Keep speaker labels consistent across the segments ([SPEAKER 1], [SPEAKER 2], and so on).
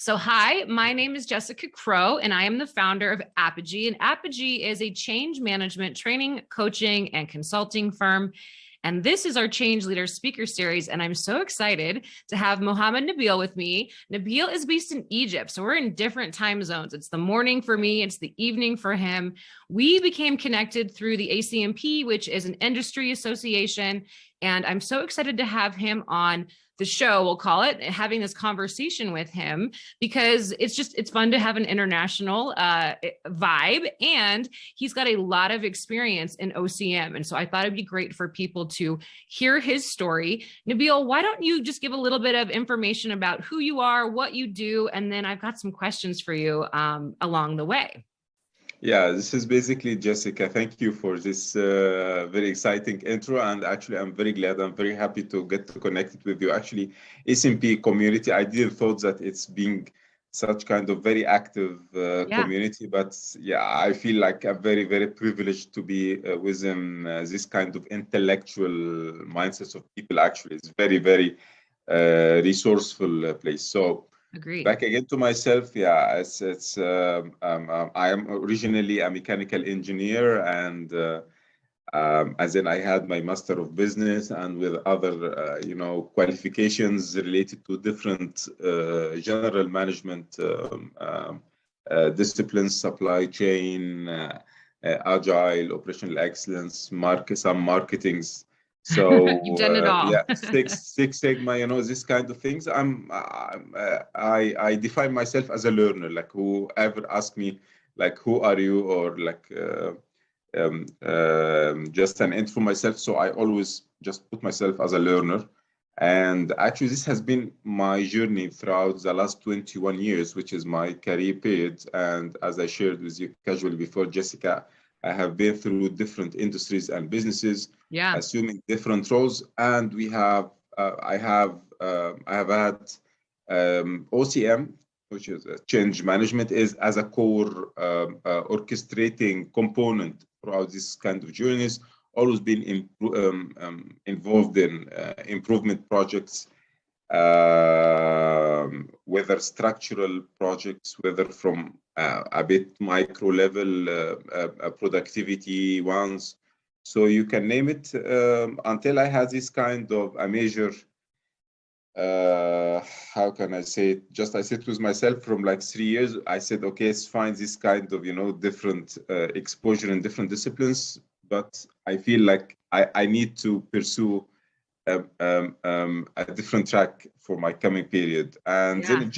[SPEAKER 1] So, hi, my name is Jessica Crow, and I am the founder of Apogy. And Apogy is a change management training, coaching, and consulting firm. And this is our Change Leaders Speaker Series. And I'm so excited to have Mohamed Nabil with me. Nabil is based in Egypt. So we're in different time zones. It's the morning for me, it's the evening for him. We became connected through the ACMP, which is an industry association. And I'm so excited to have him on the show, we'll call it, having this conversation with him, because it's fun to have an international vibe, and he's got a lot of experience in OCM. And so I thought it'd be great for people to hear his story. Nabil, why don't you just give a little bit of information about who you are, what you do, and then I've got some questions for you along the way.
[SPEAKER 2] Yeah, this is basically Jessica. Thank you for this very exciting intro. And actually, I'm very glad. I'm very happy to get connected with you. Actually, SMP community, I didn't thought that it's being such kind of very active community. But yeah, I feel like I'm very, very privileged to be within this kind of intellectual mindsets of people. Actually, it's very, very resourceful place. So,
[SPEAKER 1] agreed.
[SPEAKER 2] Back again to myself, yeah, I am originally a mechanical engineer, and as in I had my Master of Business, and with other, qualifications related to different general management disciplines, supply chain, agile, operational excellence, some marketings. So
[SPEAKER 1] you've done it all.
[SPEAKER 2] yeah, Six Sigma, this kind of things. I define myself as a learner. Like whoever asks me, like who are you, or like just an intro myself. So I always just put myself as a learner. And actually, this has been my journey throughout the last 21 years, which is my career period. And as I shared with you casually before, Jessica, I have been through different industries and businesses, assuming different roles. And I have had OCM, which is change management, is as a core orchestrating component throughout this kind of journeys. Always been involved in improvement projects, whether structural projects, whether from a bit micro level productivity ones. So you can name it, until I had this kind of a major, how can I say it? Just I sit with myself from like 3 years. I said, okay, let's find this kind of, different exposure in different disciplines. But I feel like I need to pursue a different track for my coming period. And then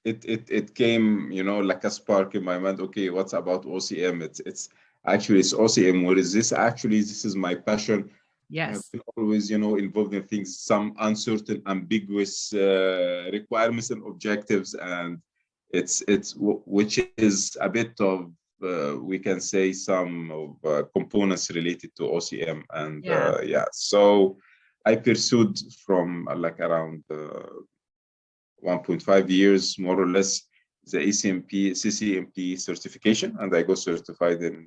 [SPEAKER 2] it came, like a spark in my mind. Okay, what's about OCM? It's OCM. What is this? Actually, this is my passion.
[SPEAKER 1] Yes.
[SPEAKER 2] I've been always, involved in things, some uncertain, ambiguous requirements and objectives, and which is a bit of we can say some of components related to OCM, and so I pursued from like around 1.5 years, more or less, the CCMP certification, and I got certified in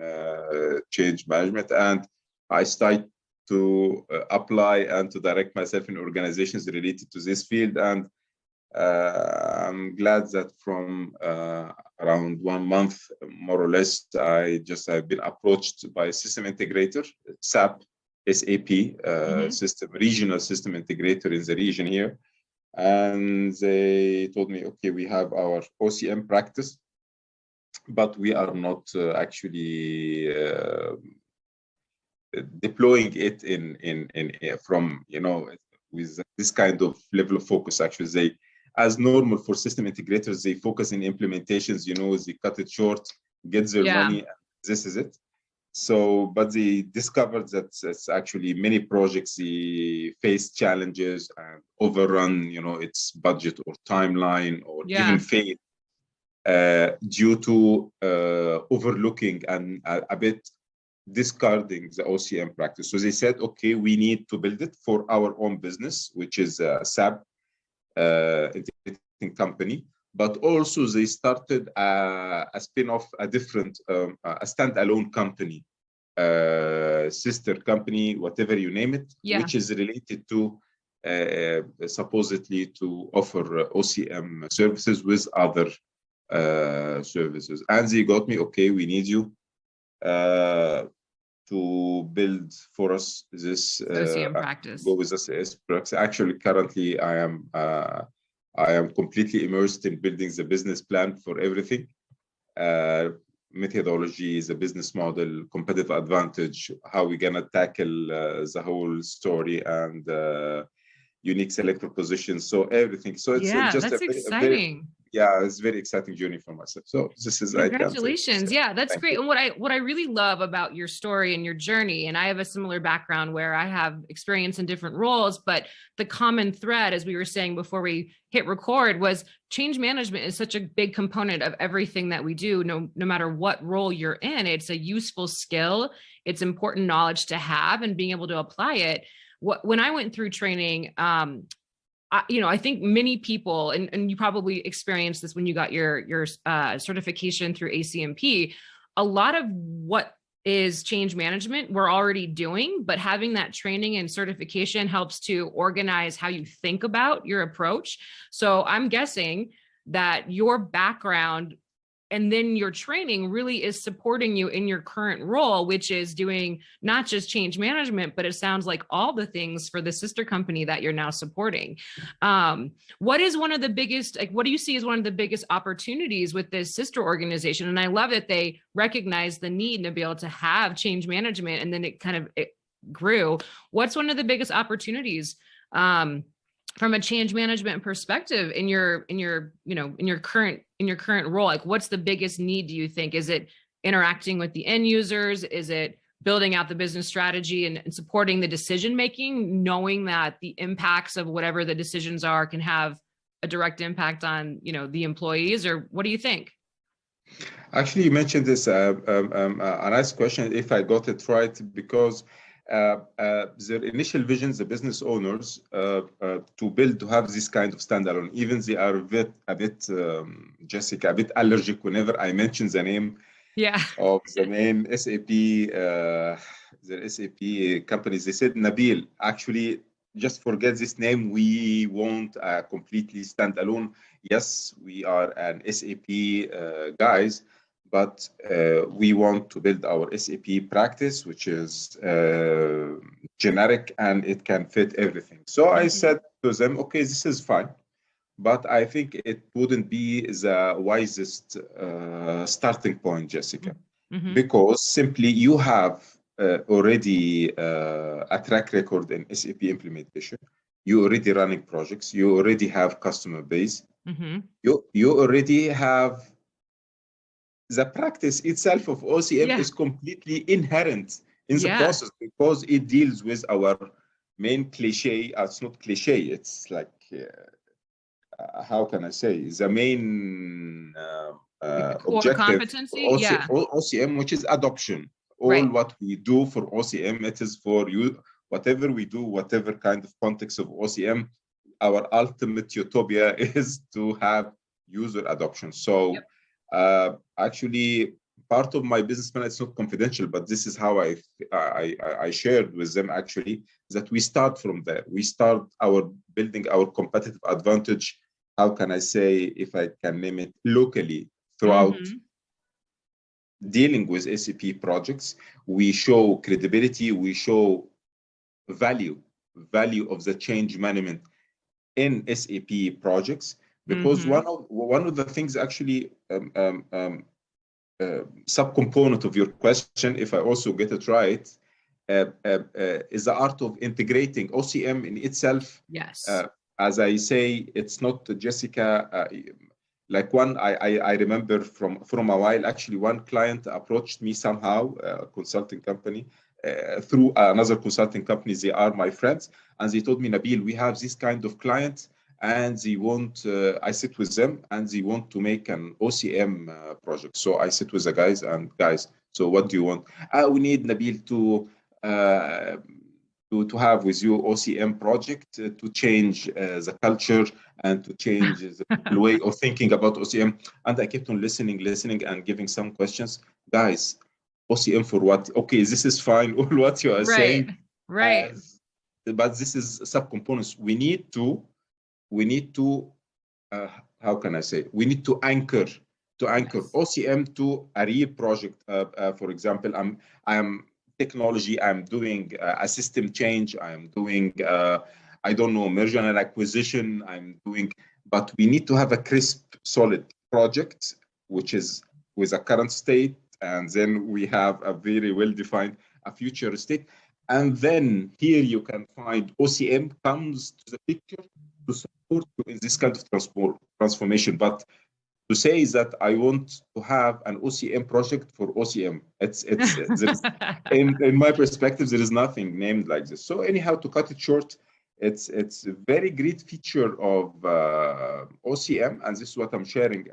[SPEAKER 2] change management, and I started to apply and to direct myself in organizations related to this field. And I'm glad that from around 1 month, more or less, I've been approached by a system integrator, SAP, regional system integrator in the region here. And they told me, okay, we have our OCM practice, but we are not actually deploying it from with this kind of level of focus. Actually, they, as normal for system integrators, they focus in implementations. They cut it short, get their money, and this is it. So, but they discovered that it's actually many projects they face challenges and overrun, its budget or timeline, or even fail due to overlooking and a bit discarding the OCM practice. So they said, okay, we need to build it for our own business, which is a SAP integrating company. But also they started a spin-off, a different, a standalone company, sister company, whatever you name it, which is related to supposedly to offer OCM services with other services. And they got me, okay, we need you to build for us this
[SPEAKER 1] OCM practice.
[SPEAKER 2] go with this practice. Actually, currently, I am completely immersed in building the business plan for everything. Methodology, the business model, competitive advantage, how we're gonna tackle the whole story, and unique selector positions. So everything. So it's just
[SPEAKER 1] that's
[SPEAKER 2] a
[SPEAKER 1] exciting.
[SPEAKER 2] it's very exciting journey for myself. So this is
[SPEAKER 1] Congratulations. Yeah, that's
[SPEAKER 2] Thank
[SPEAKER 1] great.
[SPEAKER 2] you.
[SPEAKER 1] And what I really love about your story and your journey, and I have a similar background where I have experience in different roles, but the common thread, as we were saying before we hit record, was change management is such a big component of everything that we do. No matter what role you're in, it's a useful skill. It's important knowledge to have, and being able to apply it. When I went through training, I think many people, and you probably experienced this when you got your certification through ACMP, a lot of what is change management we're already doing, but having that training and certification helps to organize how you think about your approach. So I'm guessing that your background and then your training really is supporting you in your current role, which is doing not just change management, but it sounds like all the things for the sister company that you're now supporting. What is one of the biggest, what do you see as one of the biggest opportunities with this sister organization? And I love that they recognize the need to be able to have change management, and then it grew. What's one of the biggest opportunities from a change management perspective in your current role? Like, what's the biggest need, do you think? Is it interacting with the end users? Is it building out the business strategy and supporting the decision making, knowing that the impacts of whatever the decisions are can have a direct impact on the employees? Or what do you think?
[SPEAKER 2] Actually, you mentioned this a nice question, if I got it right, because their initial visions, the business owners, to have this kind of standalone, even they are a bit Jessica, a bit allergic whenever I mention the name of the main SAP, the SAP companies. They said, Nabil, actually, just forget this name. We want a completely standalone. Yes, we are an SAP guys, but we want to build our SAP practice, which is generic and it can fit everything. So I said to them, okay, this is fine, but I think it wouldn't be the wisest starting point, Jessica, because simply you have already a track record in SAP implementation. You already running projects. You already have customer base. You already have the practice itself of OCM is completely inherent in the process, because it deals with our main cliche. It's not cliche. It's like, how can I say, the main objective
[SPEAKER 1] competency,
[SPEAKER 2] OCM, which is adoption. What we do for OCM, it is for you. Whatever we do, whatever kind of context of OCM, our ultimate utopia is to have user adoption. So actually, part of my business plan, it's not confidential, but this is how I shared with them, actually, that we start from there. We start building our competitive advantage. How can I say, if I can name it, locally throughout dealing with SAP projects. We show credibility, we show value of the change management in SAP projects, because one of the things, actually, subcomponent of your question, if I also get it right, is the art of integrating OCM in itself. As I say, it's not, Jessica, like I remember from a while, actually, one client approached me somehow, a consulting company, through another consulting company. They are my friends, and they told me, Nabil, we have this kind of client, and they want, I sit with them, and they want to make an OCM project. So I sit with the guys, and guys, so what do you want? We need Nabil to have with you OCM project to change the culture and to change the way of thinking about OCM. And I kept on listening and giving some questions. Guys, OCM for what? Okay, this is fine, all what you are saying. this is subcomponents. We need to how can I say? We need to anchor OCM to a real project. For example, I'm technology. I'm doing a system change. I'm doing I don't know, merger and acquisition. But we need to have a crisp, solid project, which is with a current state, and then we have a very well-defined a future state. And then here you can find OCM comes to the picture to support you in this kind of transformation. But to say that I want to have an OCM project for OCM, in my perspective, there is nothing named like this. So anyhow, to cut it short, it's a very great feature of OCM, and this is what I'm sharing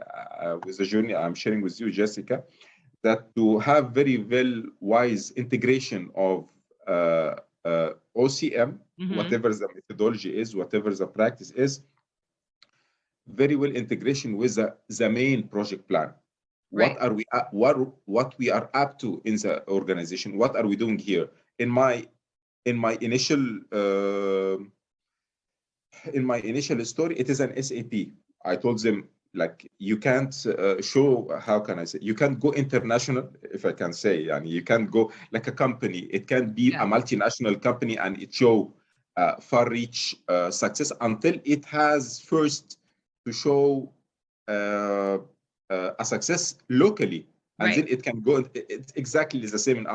[SPEAKER 2] with the journey I'm sharing with you, Jessica, that to have very wise integration of OCM, whatever the methodology is, whatever the practice is, very well integration with the main project plan. Right. What we are up to in the organization? What are we doing here? In my initial story, it is an SAP. I told them, like, you can't show, how can I say, you can't go international, if I can say, and you can't go like a company. It can be a multinational company and it show far-reach success until it has first to show a success locally, and then it can go. It's exactly the same in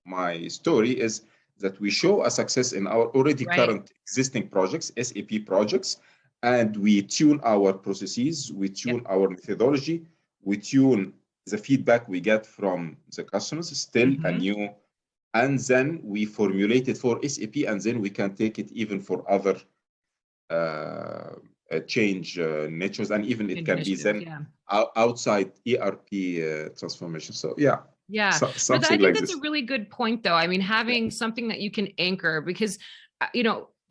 [SPEAKER 2] my story is that we show a success in our already current existing projects, SAP projects, and we tune our processes, we tune our methodology, we tune the feedback we get from the customers, still a new, and then we formulate it for SAP, and then we can take it even for other change natures, and even it can be then outside ERP transformation. So something
[SPEAKER 1] I think
[SPEAKER 2] like
[SPEAKER 1] that's
[SPEAKER 2] this.
[SPEAKER 1] a really good point, though. I mean, having something that you can anchor, because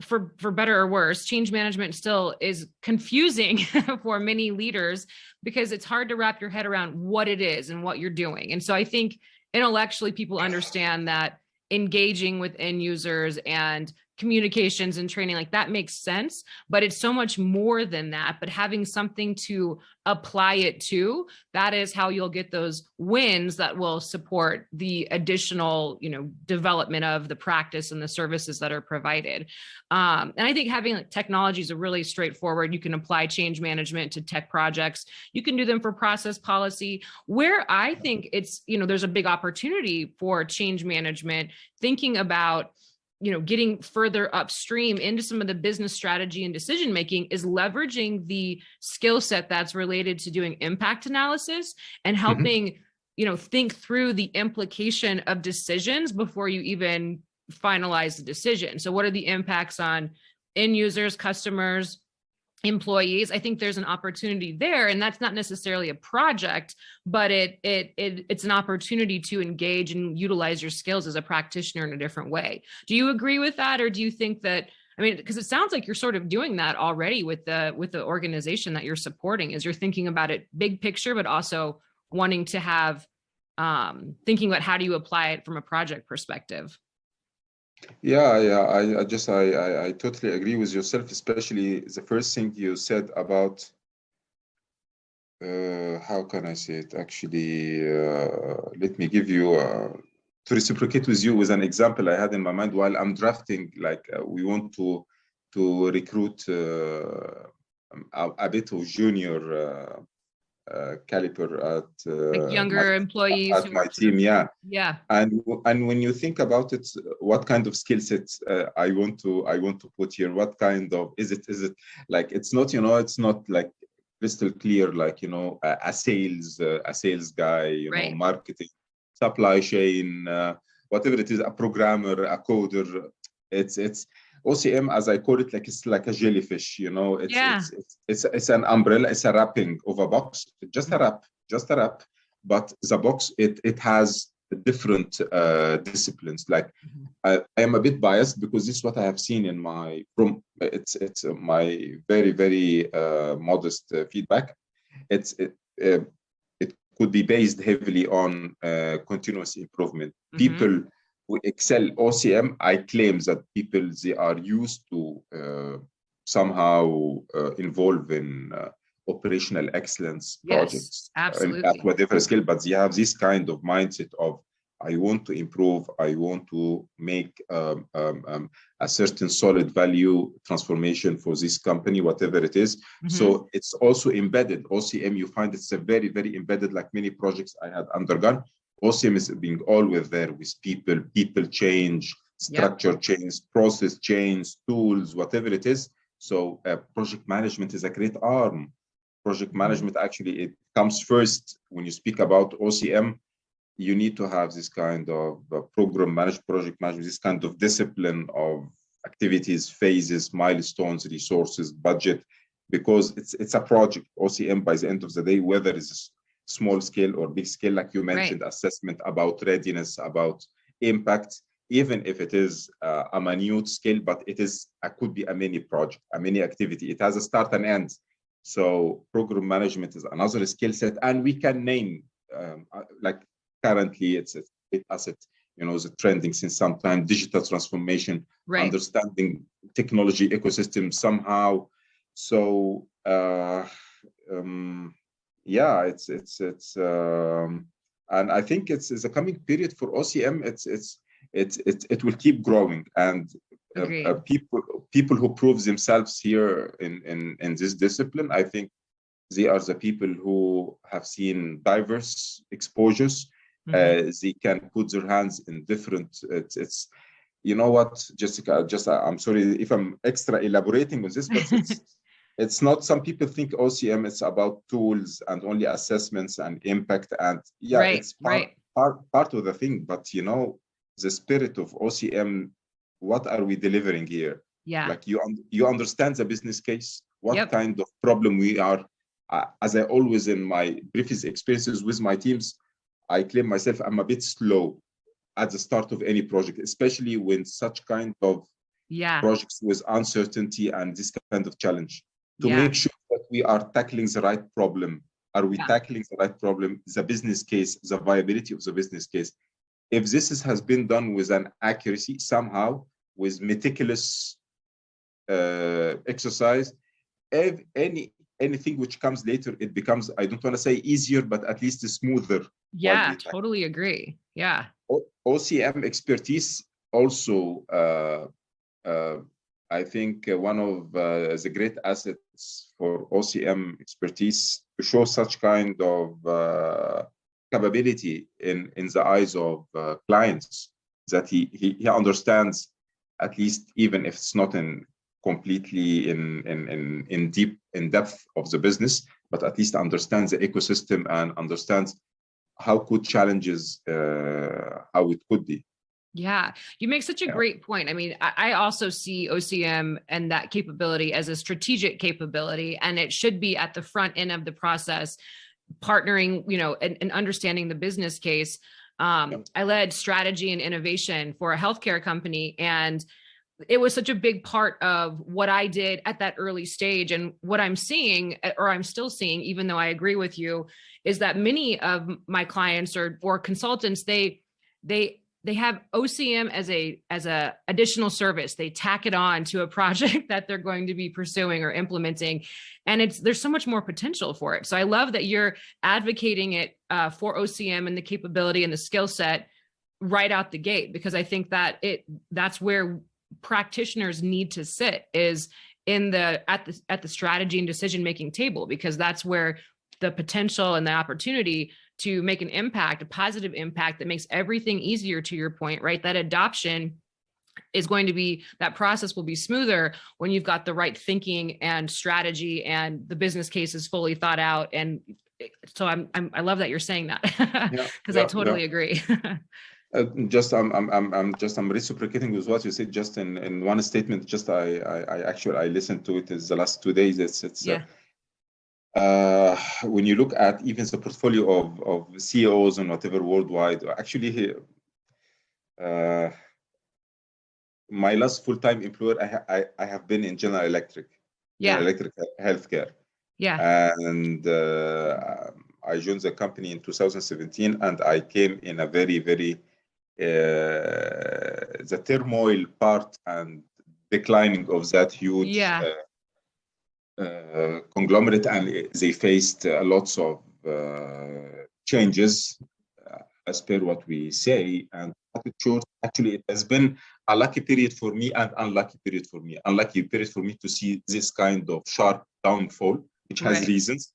[SPEAKER 1] for better or worse, change management still is confusing for many leaders because it's hard to wrap your head around what it is and what you're doing. And so I think intellectually people understand that engaging with end users and communications and training, like that makes sense, but it's so much more than that. But having something to apply it to, that is how you'll get those wins that will support the additional, development of the practice and the services that are provided. And I think having technology is a really straightforward. You can apply change management to tech projects. You can do them for process policy. Where I think it's, there's a big opportunity for change management, thinking about getting further upstream into some of the business strategy and decision making, is leveraging the skill set that's related to doing impact analysis and helping think through the implication of decisions before you even finalize the decision. So what are the impacts on end users, customers, employees? I think there's an opportunity there, and that's not necessarily a project, but it's an opportunity to engage and utilize your skills as a practitioner in a different way. Do you agree with that, or do you think that? I mean, because it sounds like you're sort of doing that already with the organization that you're supporting, is you're thinking about it big picture, but also wanting to have thinking about how do you apply it from a project perspective.
[SPEAKER 2] I totally agree with yourself, especially the first thing you said about how can I say it? Actually, let me give you to reciprocate with you with an example I had in my mind while I'm drafting. Like we want to recruit a bit of junior caliber at
[SPEAKER 1] like younger employees
[SPEAKER 2] at my team. And when you think about it, what kind of skill sets I want to put here, what kind of is it like, it's not it's not like crystal clear, like a sales guy, marketing, supply chain, whatever it is, a programmer, a coder. It's OCM, as I call it, like it's like a jellyfish, it's an umbrella, it's a wrapping of a box, just a wrap, but the box, it has different disciplines. Like I am a bit biased because this is what I have seen in my my very modest feedback. It could be based heavily on continuous improvement. People we excel. OCM, I claim that people, they are used to somehow involve in operational excellence
[SPEAKER 1] Yes,
[SPEAKER 2] projects at
[SPEAKER 1] absolutely.
[SPEAKER 2] whatever scale, but they have this kind of mindset of, I want to improve, I want to make a certain solid value transformation for this company, whatever it is. So it's also embedded. OCM, you find it's a very, very embedded, like many projects I had undergone. OCM is being always there with people, people change, structure change, process change, tools, whatever it is. So project management is a great arm. Project management, actually, it comes first when you speak about OCM. You need to have this kind of program management, project management, this kind of discipline of activities, phases, milestones, resources, budget, because it's a project. OCM, by the end of the day, whether it's small scale or big scale, like you mentioned, assessment about readiness, about impact, even if it is a minute scale, but it is could be a mini project, a mini activity. It has a start and end. So program management is another skill set, and we can name like currently it's a big asset, you know, the trending since some time, digital transformation, understanding technology ecosystem somehow. So yeah, and I think it's a coming period for OCM. It will keep growing, and people who prove themselves here in this discipline, I think they are the people who have seen diverse exposures. They can put their hands in different. It's you know what, Jessica. I'm sorry if I'm extra elaborating on this, but it's not. Some people think OCM is about tools and only assessments and impact, and it's part of the thing. But you know, the spirit of OCM. What are we delivering here? Like you understand the business case. What kind of problem we are? As I always in my previous experiences with my teams, I claim myself I'm a bit slow at the start of any project, especially when such kind of projects with uncertainty and this kind of challenge, to make sure that we are tackling the right problem. Are we tackling the right problem, the business case, the viability of the business case? If this has been done with an accuracy, somehow, with meticulous exercise, if anything which comes later, it becomes, I don't want to say easier, but at least smoother.
[SPEAKER 1] Yeah, totally agree. Yeah.
[SPEAKER 2] OCM expertise also, I think one of the great assets for OCM expertise to show such kind of capability in the eyes of clients, that he understands, at least even if it's not in completely in depth of the business, but at least understands the ecosystem and understands how could challenges how it could be.
[SPEAKER 1] Yeah, you make such a great point. I mean, I also see OCM and that capability as a strategic capability, and it should be at the front end of the process, partnering, you know, and understanding the business case. I led strategy and innovation for a healthcare company, and it was such a big part of what I did at that early stage. And what I'm seeing, or I'm still seeing, even though I agree with you, is that many of my clients or consultants, they have OCM as a additional service. They tack it on to a project that they're going to be pursuing or implementing, and there's so much more potential for it. So I love that you're advocating it for OCM and the capability and the skill set right out the gate, because I think that that's where practitioners need to sit, is at the strategy and decision making table, because that's where the potential and the opportunity to make an impact, a positive impact that makes everything easier, to your point, right? That adoption is going to be, that process will be smoother when you've got the right thinking and strategy and the business case is fully thought out. And so I love that you're saying that, because I totally agree.
[SPEAKER 2] I'm reciprocating with what you said just in one statement. Just I listened to it is the last 2 days. When you look at even the portfolio of CEOs and whatever worldwide, actually, my last full-time employer, I have been in General Electric healthcare. And I joined the company in 2017, and I came in a very, very the turmoil part and declining of that huge
[SPEAKER 1] Yeah.
[SPEAKER 2] conglomerate, and they faced lots of changes, as per what we say. And short, actually, it has been a lucky period for me and unlucky period for me. Unlucky period for me to see this kind of sharp downfall, which has reasons,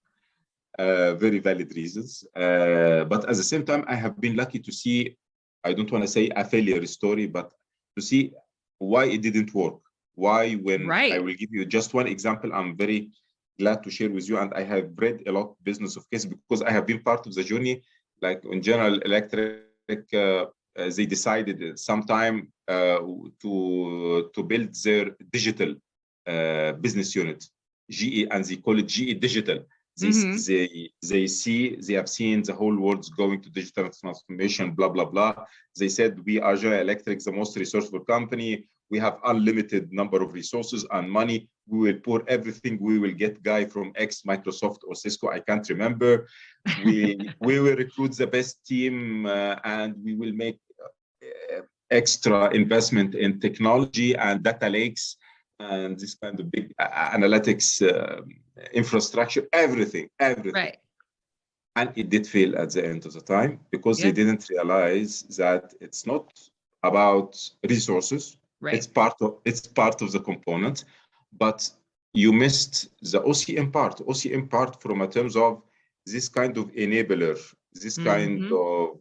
[SPEAKER 2] very valid reasons. But at the same time, I have been lucky to see, I don't want to say a failure story, but to see why it didn't work. Why, when I will give you just one example, I'm very glad to share with you. And I have read a lot of business of case because I have been part of the journey. Like in General Electric, they decided sometime to build their digital business unit, GE, and they call it GE Digital. They have seen the whole world's going to digital transformation, blah, blah, blah. They said, we are General Electric, the most resourceful company. We have unlimited number of resources and money. We will pour everything. We will get guy from X, Microsoft or Cisco, I can't remember. We will recruit the best team, and we will make extra investment in technology and data lakes and this kind of big analytics infrastructure, everything.
[SPEAKER 1] Right.
[SPEAKER 2] And it did fail at the end of the time because they didn't realize that it's not about resources. Right. It's part of the component, but you missed the OCM part. OCM part from a terms of this kind of enabler, this kind of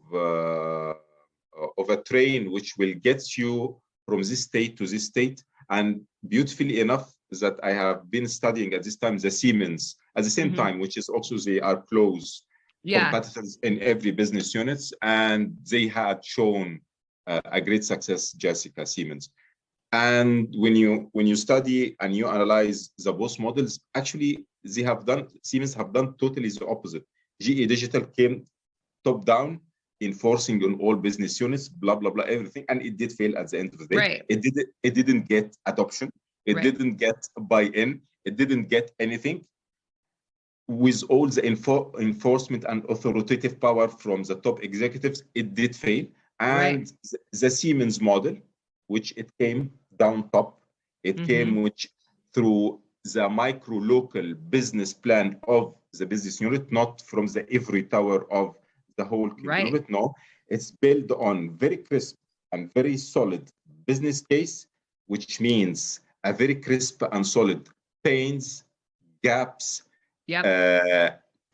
[SPEAKER 2] a train which will get you from this state to this state. And beautifully enough, that I have been studying at this time the Siemens at the same time, which is also they are close competitors in every business units, and they had shown a great success, Jessica, Siemens. And when you study and you analyze the both models, actually Siemens have done totally the opposite. GE Digital came top down, enforcing on all business units, blah, blah, blah, everything. And it did fail at the end of the day. Right. It didn't get adoption. It didn't get buy-in. It didn't get anything. With all the enforcement and authoritative power from the top executives, it did fail. And the Siemens model, which it came down top, it came which through the micro local business plan of the business unit, not from the ivory tower of the whole conglomerate. No, it's built on very crisp and very solid business case, which means a very crisp and solid pains, gaps,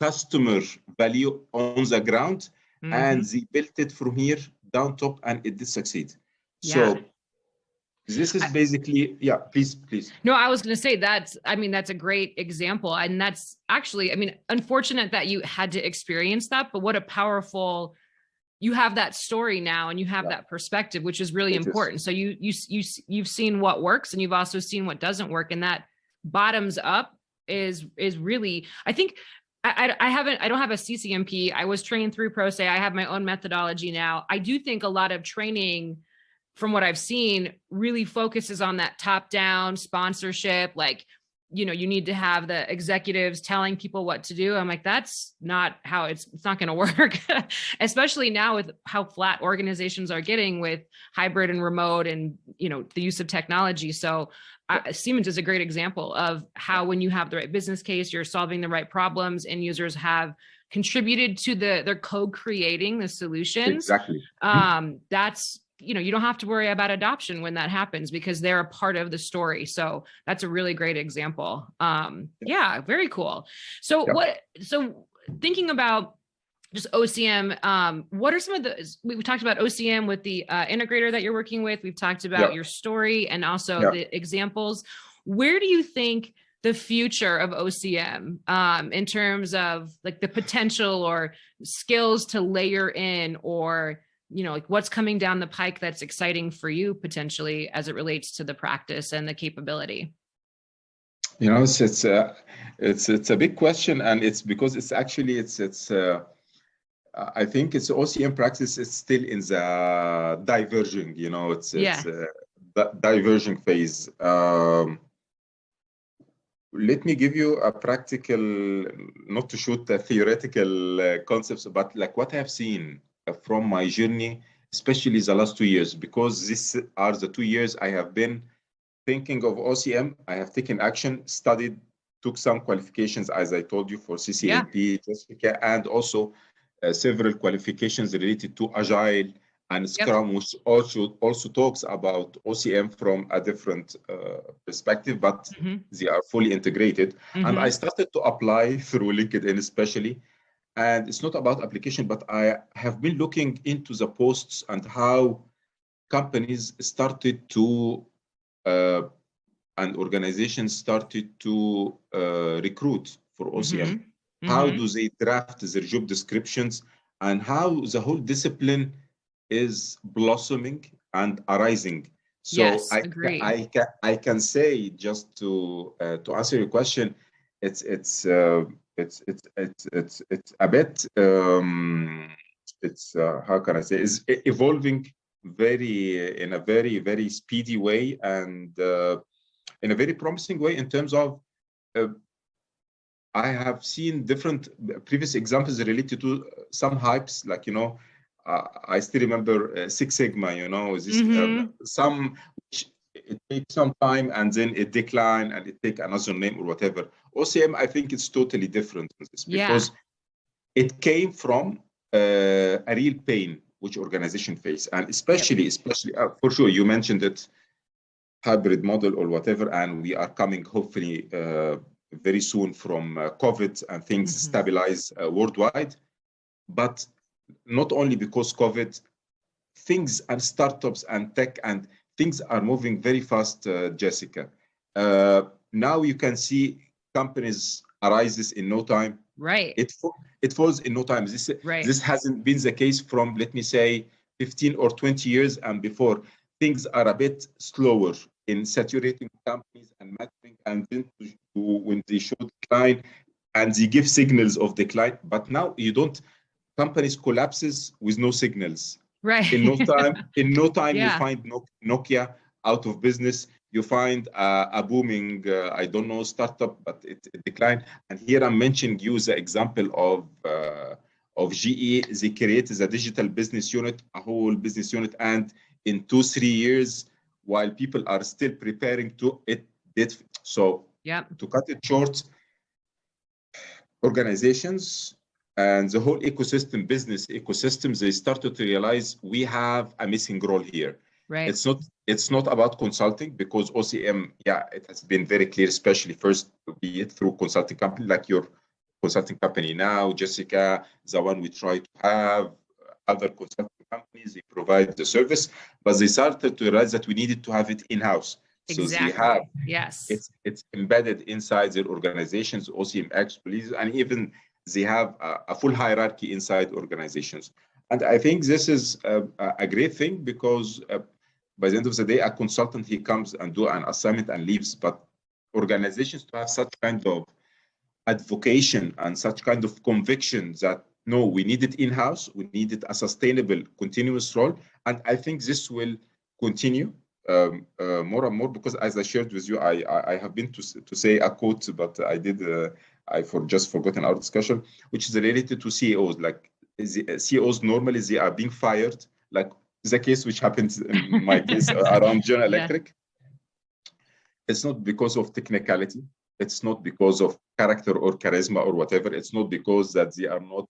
[SPEAKER 2] customer value on the ground, and they built it from here down top, and it did succeed. So this is basically, please.
[SPEAKER 1] No, I was going to say that's a great example. And that's actually, unfortunate that you had to experience that, but what a powerful, you have that story now and you have that perspective, which is really important. So you've seen what works and you've also seen what doesn't work. And that bottoms up is really, I think, I don't have a CCMP. I was trained through ProSe. I have my own methodology now. I do think a lot of training, from what I've seen, really focuses on that top-down sponsorship. Like, you need to have the executives telling people what to do. I'm like, that's not how it's not going to work, especially now with how flat organizations are getting with hybrid and remote and, the use of technology. So Siemens is a great example of how, when you have the right business case, you're solving the right problems, and users have contributed to they're co-creating the solutions.
[SPEAKER 2] Exactly.
[SPEAKER 1] That's, you don't have to worry about adoption when that happens because they're a part of the story. So that's a really great example. Very cool. So so thinking about just OCM, what are some of we talked about OCM with the integrator that you're working with. We've talked about your story and also the examples. Where do you think the future of OCM in terms of like the potential or skills to layer in, or like what's coming down the pike that's exciting for you potentially as it relates to the practice and the capability?
[SPEAKER 2] It's a big question, and it's because it's actually I think it's OCM practice is still in the diverging. It's diverging phase. Let me give you a practical, not to shoot the theoretical concepts, but like what I have seen from my journey especially the last 2 years, because these are the 2 years I have been thinking of OCM. I have taken action, studied, took some qualifications, as I told you, for
[SPEAKER 1] Yeah.
[SPEAKER 2] CCMP, and also several qualifications related to Agile and Scrum, which also talks about OCM from a different perspective, but they are fully integrated. And I started to apply through LinkedIn especially. And it's not about application, but I have been looking into the posts and how companies started to and organizations started to recruit for OCM. How do they draft their job descriptions, and how the whole discipline is blossoming and arising. So
[SPEAKER 1] Yes, agree.
[SPEAKER 2] I can say, just to answer your question, it's a bit how can I say, is evolving in a very speedy way, and in a very promising way, in terms of I have seen different previous examples related to some hypes, like, I still remember Six Sigma, this some which it takes some time and then it decline and it take another name or whatever. OCM, I think it's totally different in this, because it came from a real pain which organization face, and especially for sure you mentioned it, hybrid model or whatever, and we are coming hopefully very soon from COVID, and things stabilize worldwide. But not only because COVID, things and startups and tech and things are moving very fast, Jessica. Now you can see companies arises in no time.
[SPEAKER 1] Right.
[SPEAKER 2] It falls in no time. This hasn't been the case from, let me say, 15 or 20 years and before. Things are a bit slower in saturating companies and maturing, and then when they show decline and they give signals of decline. But now you don't. Companies collapses with no signals.
[SPEAKER 1] Right.
[SPEAKER 2] In no time,
[SPEAKER 1] Yeah.
[SPEAKER 2] you find Nokia out of business. You find a booming, I don't know, startup, but it declined. And here I'm mentioning you the example of GE. They created a digital business unit, a whole business unit, and in 2-3 years, while people are still preparing to it did. So to cut it short, organizations and the whole ecosystem, business ecosystems, they started to realize we have a missing role here.
[SPEAKER 1] Right.
[SPEAKER 2] It's not about consulting, because OCM, it has been very clear, especially first, be it through consulting company like your consulting company now, Jessica, the one we try to have, other consulting companies, they provide the service, but they started to realize that we needed to have it in-house. So they have, it's embedded inside their organizations, OCM expertise, and even they have a full hierarchy inside organizations. And I think this is a great thing, because by the end of the day, a consultant, he comes and do an assignment and leaves. But organizations to have such kind of advocation and such kind of conviction that, no, we need it in-house, we need it a sustainable, continuous role. And I think this will continue more and more, because as I shared with you, I have been to say a quote, but I just forgotten our discussion, which is related to CEOs. Like CEOs normally, they are being fired, like the case which happens in my case around General Electric. It's not because of technicality. It's not because of character or charisma or whatever. It's not because that they are not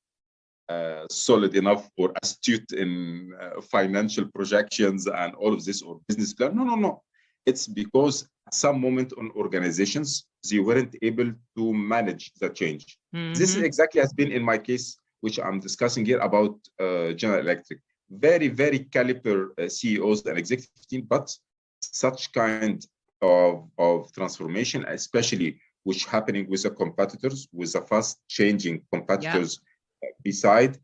[SPEAKER 2] solid enough or astute in financial projections and all of this, or business plan. No. It's because at some moment on organizations, they weren't able to manage the change. This exactly has been in my case, which I'm discussing here about General Electric. Very, very caliber CEOs and executive team, but such kind of transformation, especially which happening with the competitors, with the fast changing competitors, beside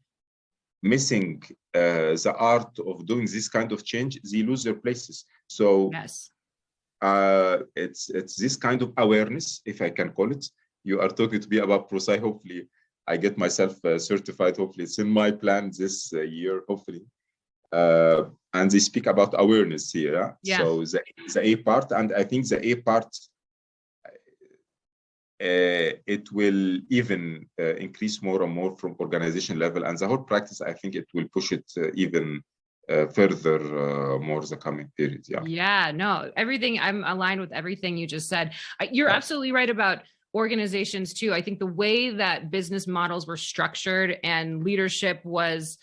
[SPEAKER 2] missing the art of doing this kind of change, they lose their places. So it's this kind of awareness, if I can call it. You are talking to me about ProSci. Hopefully I get myself certified. Hopefully it's in my plan this year, hopefully. And they speak about awareness here. So the A part, and I think the A part, it will even increase more and more from organization level, and the whole practice, I think it will push it even further more the coming period. Yeah.
[SPEAKER 1] Yeah, no, everything, I'm aligned with everything you just said. You're absolutely right about organizations too. I think the way that business models were structured and leadership was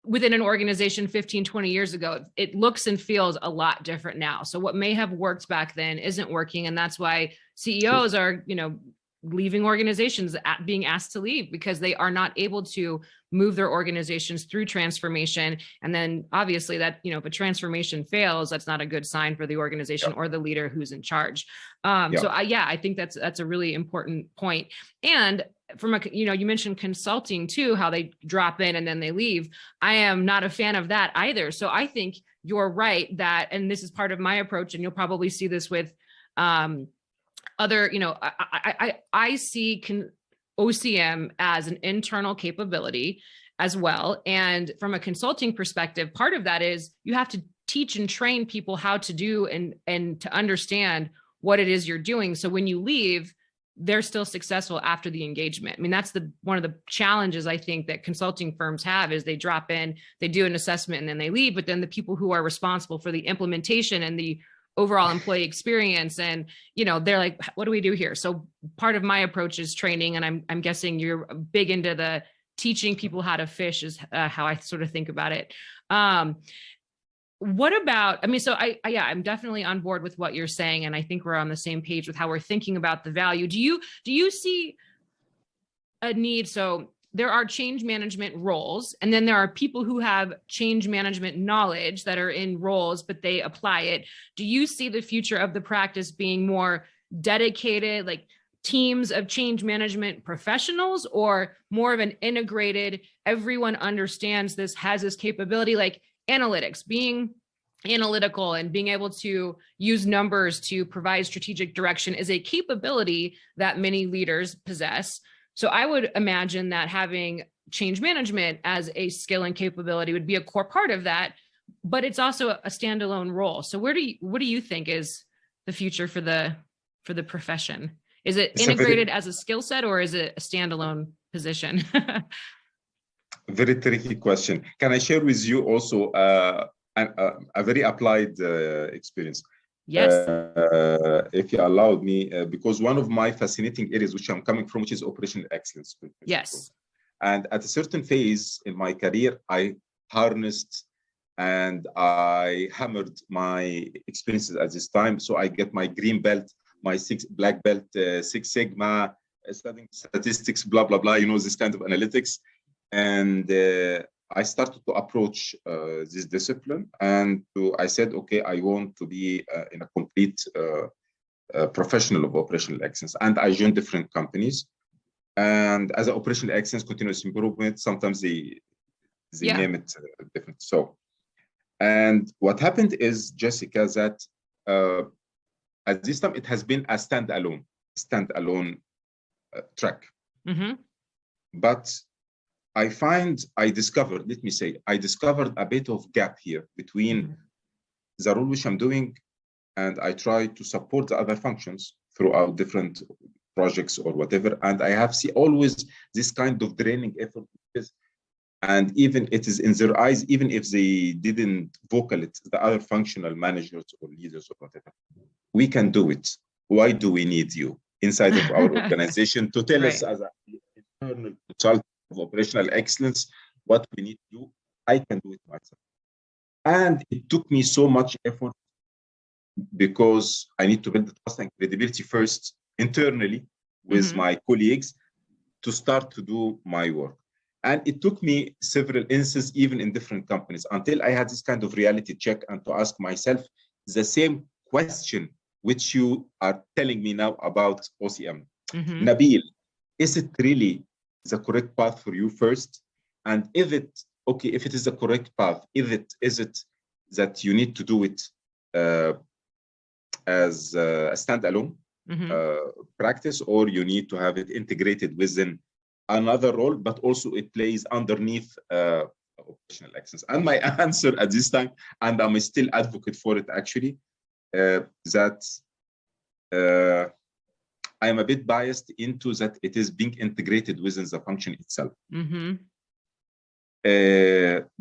[SPEAKER 1] within an organization 15, 20 years ago, it looks and feels a lot different now. So what may have worked back then isn't working. And that's why CEOs are, leaving organizations, being asked to leave because they are not able to move their organizations through transformation. And then obviously that, if a transformation fails, that's not a good sign for the organization or the leader who's in charge. So I think that's a really important point. And from a, you mentioned consulting too, how they drop in and then they leave. I am not a fan of that either. So I think you're right that, and this is part of my approach, and you'll probably see this with, other, I see OCM as an internal capability as well. And from a consulting perspective, part of that is you have to teach and train people how to do and to understand what it is you're doing. So when you leave, they're still successful after the engagement. I mean, that's one of the challenges I think that consulting firms have is they drop in, they do an assessment and then they leave, but then the people who are responsible for the implementation and the overall employee experience. And, they're like, what do we do here? So part of my approach is training. And I'm guessing you're big into the teaching people how to fish is how I sort of think about it. What about, I'm definitely on board with what you're saying. And I think we're on the same page with how we're thinking about the value. Do you see a need? So there are change management roles, and then there are people who have change management knowledge that are in roles, but they apply it. Do you see the future of the practice being more dedicated, like teams of change management professionals, or more of an integrated, everyone understands this, has this capability, like analytics, being analytical and being able to use numbers to provide strategic direction is a capability that many leaders possess. So I would imagine that having change management as a skill and capability would be a core part of that, but it's also a standalone role. So what do you think is the future for the profession? Is it integrated as a skill set, or is it a standalone position?
[SPEAKER 2] Very tricky question. Can I share with you also a very applied experience?
[SPEAKER 1] Yes.
[SPEAKER 2] If you allowed me, because one of my fascinating areas which I'm coming from, which is operational excellence.
[SPEAKER 1] Yes.
[SPEAKER 2] And at a certain phase in my career, I harnessed and I hammered my experiences at this time. So I get my green belt, my black belt, Six Sigma, studying statistics, blah, blah, blah, this kind of analytics. And I started to approach this discipline, and I said, okay, I want to be in a complete professional of operational excellence. And I joined different companies. And as an operational excellence, continuous improvement, sometimes they name it different. So, and what happened is, Jessica, that at this time, it has been a standalone track.
[SPEAKER 1] Mm-hmm.
[SPEAKER 2] But I discovered a bit of gap here between the role which I'm doing, and I try to support the other functions throughout different projects or whatever. And I have always this kind of draining effort. And even it is in their eyes, even if they didn't vocal it, the other functional managers or leaders or whatever, we can do it. Why do we need you inside of our organization to tell us as an internal consultant of operational excellence what we need to do? I can do it myself. And it took me so much effort because I need to build the trust and credibility first internally with my colleagues to start to do my work. And it took me several instances, even in different companies, until I had this kind of reality check and to ask myself the same question which you are telling me now about OCM. Nabil, is it really the correct path for you first? And if it is the correct path, is it that you need to do it as a standalone practice, or you need to have it integrated within another role, but also it plays underneath operational excellence? And my answer at this time, and I'm still advocate for it actually, that I am a bit biased into that it is being integrated within the function itself.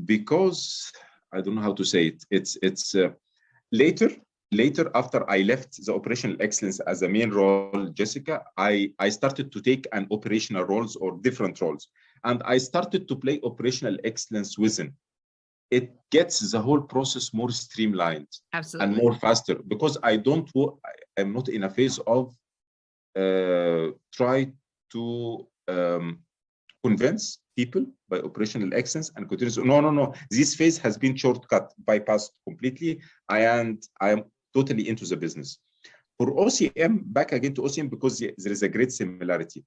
[SPEAKER 2] Because I don't know how to say it. It's later after I left the operational excellence as a main role, Jessica, I started to take an operational roles or different roles, and I started to play operational excellence within. It gets the whole process more streamlined and
[SPEAKER 1] Absolutely.
[SPEAKER 2] more faster, because I'm not in a phase of try to convince people by operational excellence and continuous. No. This phase has been shortcut, bypassed completely. I am totally into the business. For OCM, back again to OCM, because there is a great similarity.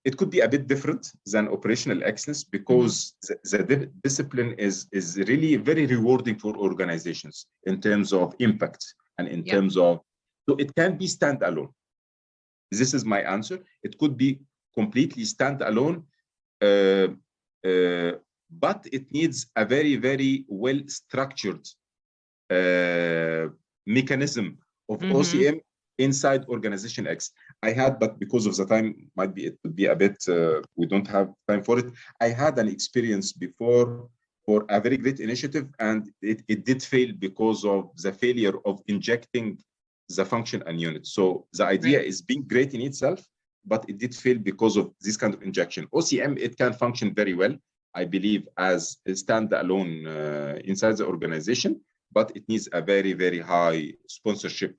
[SPEAKER 2] It could be a bit different than operational excellence, because the discipline is really very rewarding for organizations in terms of impact and in terms of, so it can be standalone. This is my answer. It could be completely standalone, but it needs a very, very well-structured mechanism of OCM inside Organization X. I had, but because of the time, it would be a bit, we don't have time for it. I had an experience before for a very great initiative, and it did fail because of the failure of injecting the function and unit. So the idea is being great in itself, but it did fail because of this kind of injection. OCM, it can function very well, I believe, as a standalone inside the organization, but it needs a very, very high sponsorship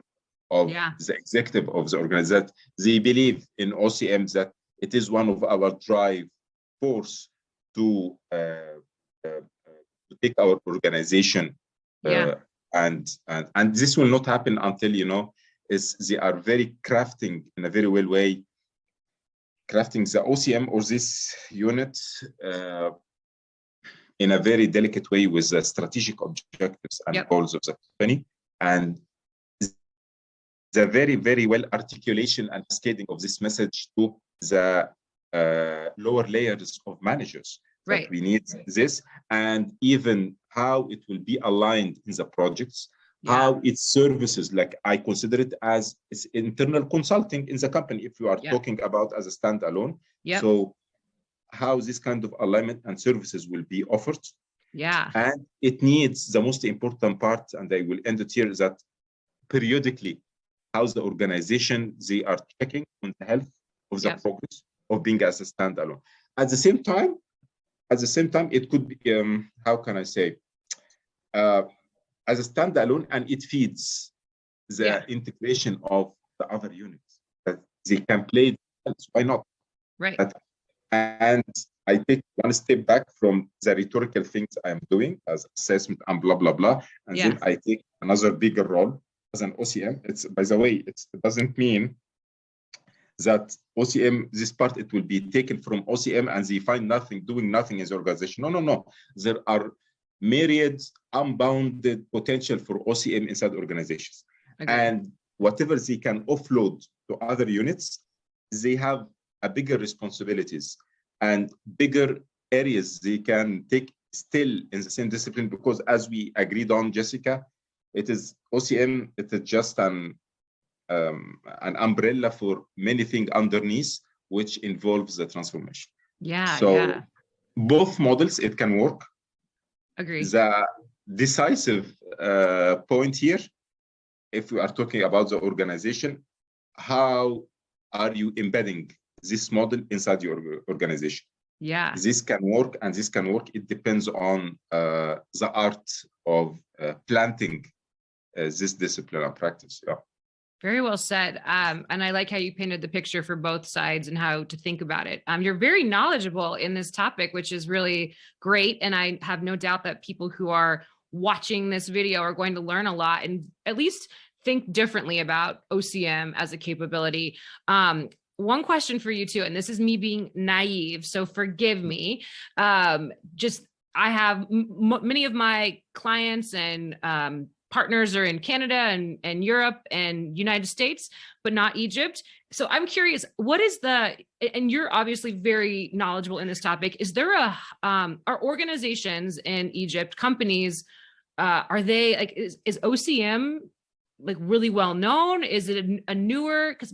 [SPEAKER 2] of the executive of the organization. They believe in OCM, that it is one of our drive force to take our organization, and this will not happen until they are very crafting in a very well way, crafting the OCM or this unit in a very delicate way with the strategic objectives and goals of the company, and the very, very well articulation and cascading of this message to the lower layers of managers. That we need this, and even how it will be aligned in the projects, how its services, like I consider it as it's internal consulting in the company, if you are talking about as a standalone. So how this kind of alignment and services will be offered. And it needs the most important part, and I will end it here, that periodically, how's the organization, they are checking on the health of the progress of being as a standalone. At the same time, it could be, how can I say, as a standalone, and it feeds the integration of the other units. That they can play, why not? And I take one step back from the rhetorical things I'm doing as assessment and blah, blah, blah. And then I take another bigger role as an OCM. It's, by the way, it doesn't mean that OCM, this part, it will be taken from OCM and they find doing nothing in the organization. No. There are myriad unbounded potential for OCM inside organizations. And whatever they can offload to other units, they have a bigger responsibilities and bigger areas they can take still in the same discipline, because as we agreed on, Jessica, it is OCM, it is just an umbrella for many things underneath, which involves the transformation. So both models, it can work.
[SPEAKER 1] Agreed.
[SPEAKER 2] The decisive point here, if we are talking about the organization, how are you embedding this model inside your organization? This can work and this can work. It depends on the art of planting this discipline and practice.
[SPEAKER 1] Very well said. And I like how you painted the picture for both sides and how to think about it. You're very knowledgeable in this topic, which is really great. And I have no doubt that people who are watching this video are going to learn a lot and at least think differently about OCM as a capability. One question for you too, and this is me being naive, so forgive me. I have many of my clients and partners are in Canada and Europe and United States, but not Egypt. So I'm curious, what is and you're obviously very knowledgeable in this topic. Is there are organizations in Egypt, companies, are they like, is OCM like really well known? Is it a newer, because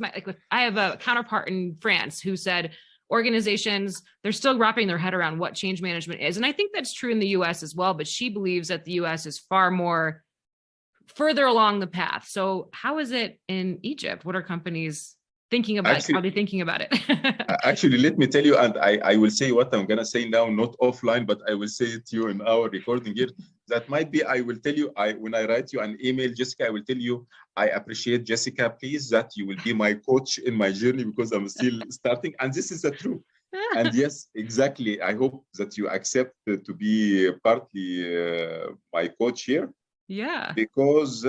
[SPEAKER 1] I have a counterpart in France who said, organizations, they're still wrapping their head around what change management is. And I think that's true in the US as well, but she believes that the US is far more further along the path. So how is it in Egypt? What are companies thinking about? How are they thinking about it?
[SPEAKER 2] Actually, let me tell you, and I will say what I'm going to say now, not offline, but I will say it to you in our recording here. That might be, I will tell you, when I write you an email, Jessica, I will tell you, I appreciate, Jessica, please, that you will be my coach in my journey because I'm still starting. And this is the truth. And yes, exactly. I hope that you accept to be partly my coach here.
[SPEAKER 1] Yeah.
[SPEAKER 2] Because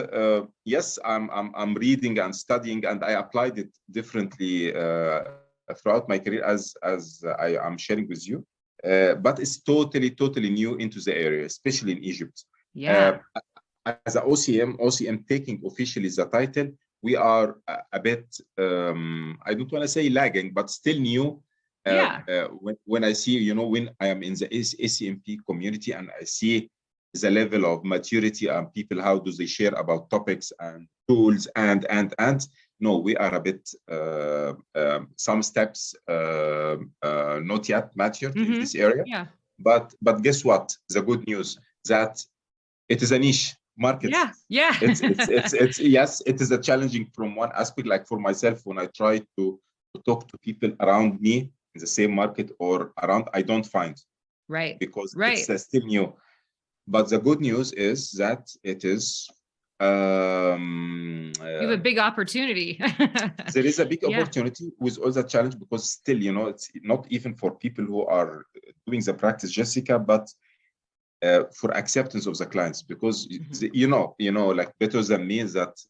[SPEAKER 2] yes, I'm reading and studying, and I applied it differently throughout my career as I am sharing with you. But it's totally new into the area, especially in Egypt.
[SPEAKER 1] Yeah.
[SPEAKER 2] As a OCM taking officially the title, we are a bit, I don't want to say lagging, but still new. When I see, when I am in the CCMP community and I see the level of maturity and people, how do they share about topics and tools and no, we are a bit some steps not yet matured in this area.
[SPEAKER 1] Yeah.
[SPEAKER 2] But guess what? The good news that it is a niche market.
[SPEAKER 1] Yeah.
[SPEAKER 2] It's yes, it is a challenging from one aspect. Like for myself, when I try to talk to people around me in the same market or around, I don't find.
[SPEAKER 1] Right.
[SPEAKER 2] Because it's still new. But the good news is that it is
[SPEAKER 1] you have a big opportunity.
[SPEAKER 2] There is a big opportunity with all the challenge, because still, it's not even for people who are doing the practice, Jessica, but for acceptance of the clients, because like better than me is that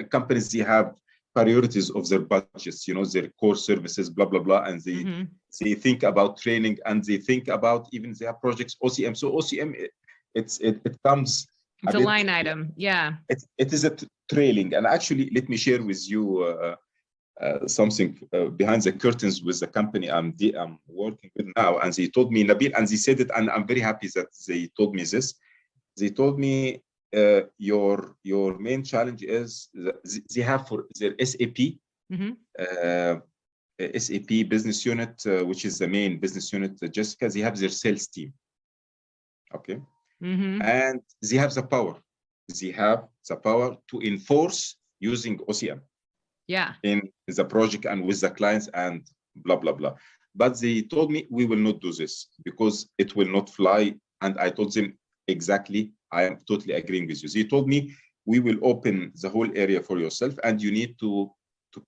[SPEAKER 2] companies, they have priorities of their budgets, their core services, blah blah blah, and they think about training, and they think about even their projects OCM. So OCM, it comes.
[SPEAKER 1] It's a line item, yeah.
[SPEAKER 2] It is a trailing, and actually, let me share with you something behind the curtains with the company I'm working with now, and they told me, Nabil, and they said it, and I'm very happy that they told me this. They told me your main challenge is they have for their SAP SAP business unit, which is the main business unit, Jessica. They have their sales team, okay. And they have the power. They have the power to enforce using OCM.
[SPEAKER 1] Yeah.
[SPEAKER 2] In the project and with the clients and blah, blah, blah. But they told me, we will not do this because it will not fly. And I told them, exactly, I am totally agreeing with you. They told me, we will open the whole area for yourself, and you need to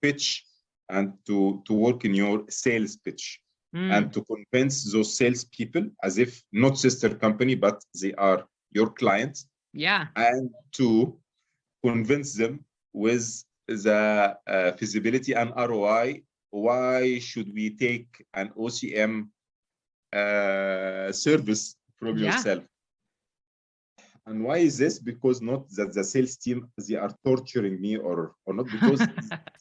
[SPEAKER 2] pitch and to work in your sales pitch. And to convince those salespeople as if not sister company, but they are your clients.
[SPEAKER 1] Yeah.
[SPEAKER 2] And to convince them with the feasibility and ROI. Why should we take an OCM service from yourself? And why is this? Because not that the sales team, they are torturing me or not, because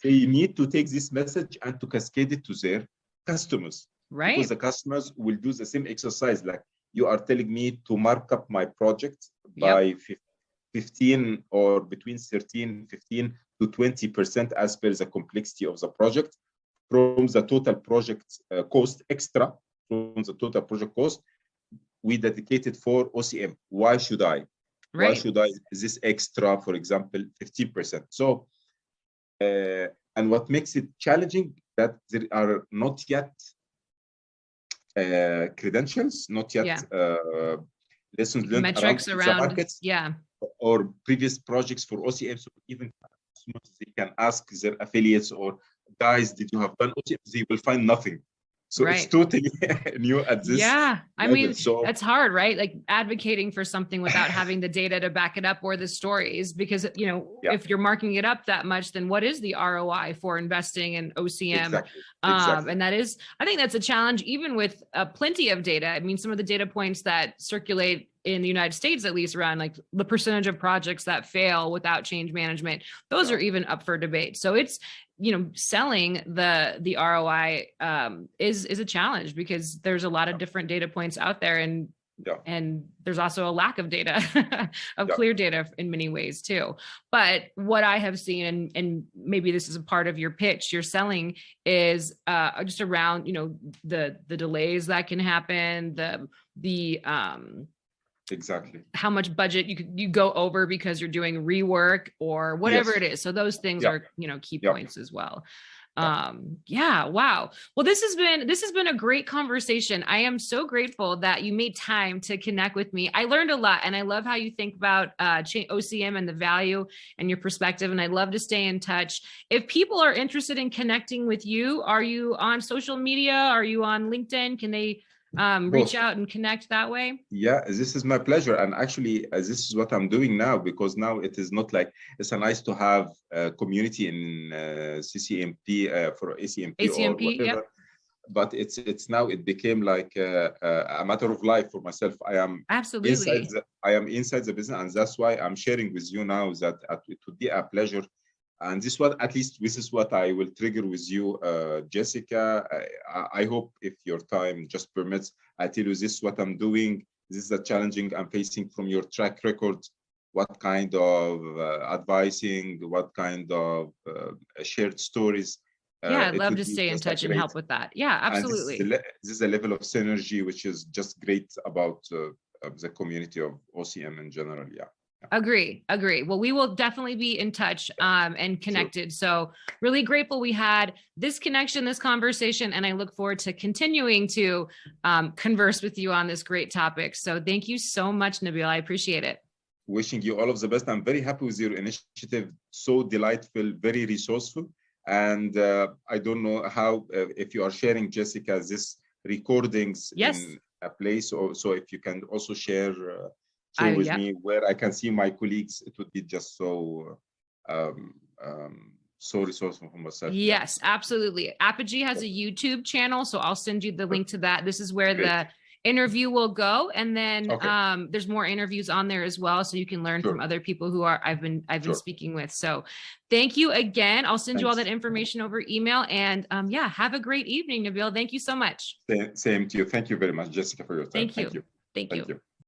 [SPEAKER 2] they need to take this message and to cascade it to their customers.
[SPEAKER 1] Right.
[SPEAKER 2] Because the customers will do the same exercise. Like, you are telling me to mark up my project by 15 or between 15 to 20% as per the complexity of the project from the total project cost extra from the total project cost. We dedicated for OCM. Why should I? Why should I this extra, for example, 15%? So, and what makes it challenging that there are not yet credentials, not yet lessons learned
[SPEAKER 1] metrics around
[SPEAKER 2] the markets, or previous projects for OCM. So even they can ask their affiliates or guys, did you have done OCM? They will find nothing. So it's totally new at this.
[SPEAKER 1] Yeah. I
[SPEAKER 2] level.
[SPEAKER 1] mean,
[SPEAKER 2] So
[SPEAKER 1] that's hard, right? Like advocating for something without having the data to back it up or the stories, because, if you're marking it up that much, then what is the ROI for investing in OCM?
[SPEAKER 2] Exactly.
[SPEAKER 1] And I think that's a challenge, even with plenty of data. I mean, some of the data points that circulate in the United States, at least around like the percentage of projects that fail without change management, those are even up for debate. So it's, selling the ROI is a challenge because there's a lot of different data points out there, and
[SPEAKER 2] Yeah.
[SPEAKER 1] And there's also a lack of data, of
[SPEAKER 2] Yeah.
[SPEAKER 1] clear data in many ways too. But what I have seen, and maybe this is a part of your pitch, you're selling, is just around, the delays that can happen, the
[SPEAKER 2] Exactly.
[SPEAKER 1] how much budget you go over because you're doing rework or whatever
[SPEAKER 2] Yes.
[SPEAKER 1] it is. So those things
[SPEAKER 2] Yeah.
[SPEAKER 1] are, key
[SPEAKER 2] Yeah.
[SPEAKER 1] points as well.
[SPEAKER 2] Yeah.
[SPEAKER 1] Yeah, wow. Well, this has been a great conversation. I am so grateful that you made time to connect with me. I learned a lot, and I love how you think about OCM and the value and your perspective. And I'd love to stay in touch. If people are interested in connecting with you, are you on social media? Are you on LinkedIn? Can they reach
[SPEAKER 2] Both.
[SPEAKER 1] out and connect that way?
[SPEAKER 2] Yeah, this is my pleasure. And actually, this is what I'm doing now, because now it is not like it's a nice to have community in CCMP for ACMP or
[SPEAKER 1] ACMP,
[SPEAKER 2] whatever.
[SPEAKER 1] yep.
[SPEAKER 2] But it's now it became like a matter of life for myself. I am
[SPEAKER 1] Absolutely.
[SPEAKER 2] inside the business, and that's why I'm sharing with you now that it would be a pleasure. And this is what I will trigger with you, Jessica. I hope if your time just permits, I tell you this is what I'm doing. This is the challenging I'm facing from your track record. What kind of advising, what kind of shared stories.
[SPEAKER 1] Yeah, I'd
[SPEAKER 2] It
[SPEAKER 1] love
[SPEAKER 2] would
[SPEAKER 1] to
[SPEAKER 2] be
[SPEAKER 1] stay in
[SPEAKER 2] just a
[SPEAKER 1] touch and
[SPEAKER 2] great,
[SPEAKER 1] help with that. Yeah,
[SPEAKER 2] and
[SPEAKER 1] absolutely.
[SPEAKER 2] this is a level of synergy which is just great about the community of OCM in general. Yeah.
[SPEAKER 1] Agree. Well, we will definitely be in touch and connected. So really grateful we had this connection, this conversation, and I look forward to continuing to converse with you on this great topic. So thank you so much, Nabil. I appreciate it.
[SPEAKER 2] Wishing you all of the best. I'm very happy with your initiative. So delightful, very resourceful. And I don't know how, if you are sharing, Jessica, this recordings in a place, or so if you can also share with me where I can see my colleagues, it would be just so so resourceful for myself.
[SPEAKER 1] Yes, absolutely. Apogy has a YouTube channel, so I'll send you the link to that. This is where the interview will go, and then there's more interviews on there as well, so you can learn from other people who I've been speaking with. So thank you again. I'll send you all that information over email, and yeah, have a great evening, Nabil. Thank you so much.
[SPEAKER 2] Same to you. Thank you very much, Jessica, for your time.
[SPEAKER 1] Thank you. Thank you.